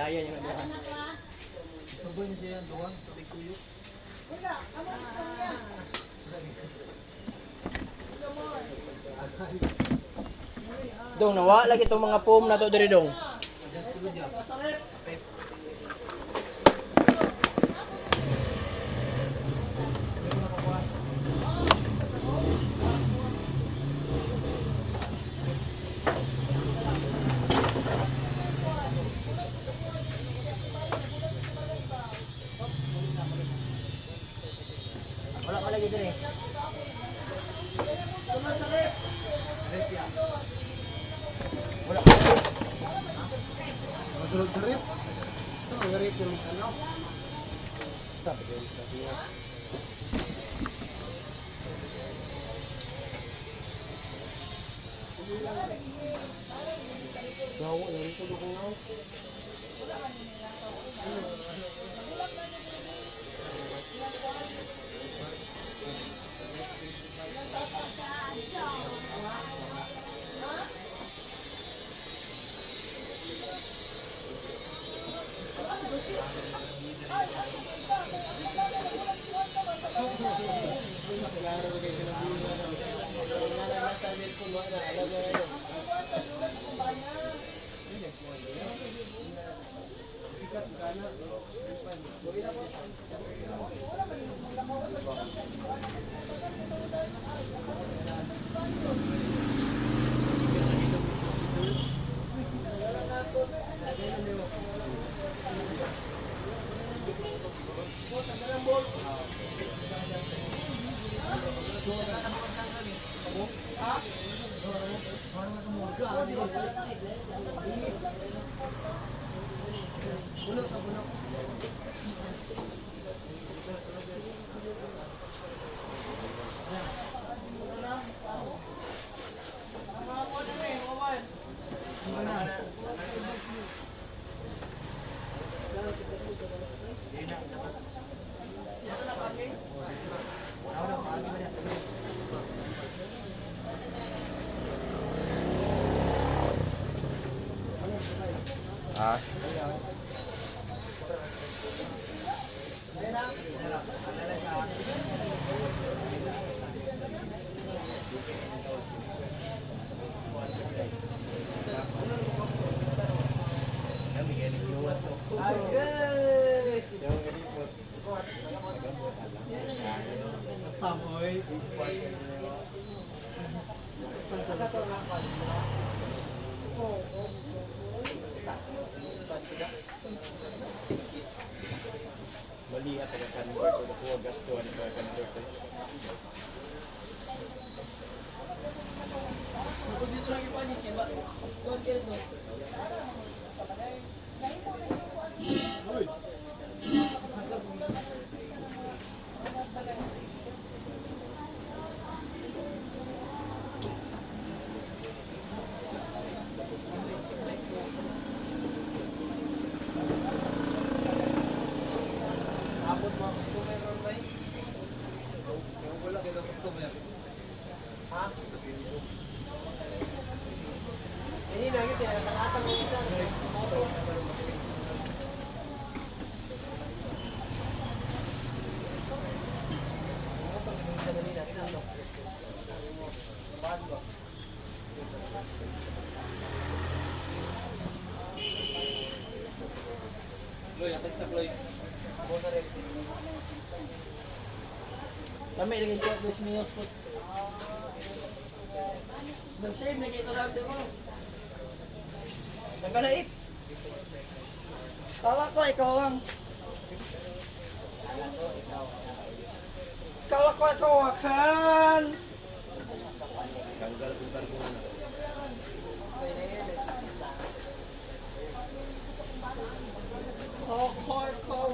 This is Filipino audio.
Bilayan yung aduhan. Sabay niya yan, doon, sa Bikuyo. Dong, nawa lagi itong mga foam na to diri dong. Wala pa lagi diri. Wala. Masulog sa rip. Saan ang rip yung ano? Sabi ko yung sabi niya. Gawa na rito ko nga. Ah. Samoy. Bali at taga-convert o nakuha gasto ni taga-convert. Loy, atag sa Loy. Kami lagi siya dos meals po. Nag-save na kita lang mo. Nagkalaip. Kala ko ikaw ang. Kala ko ikaw akan. Tanggal bukan ko na. Ko.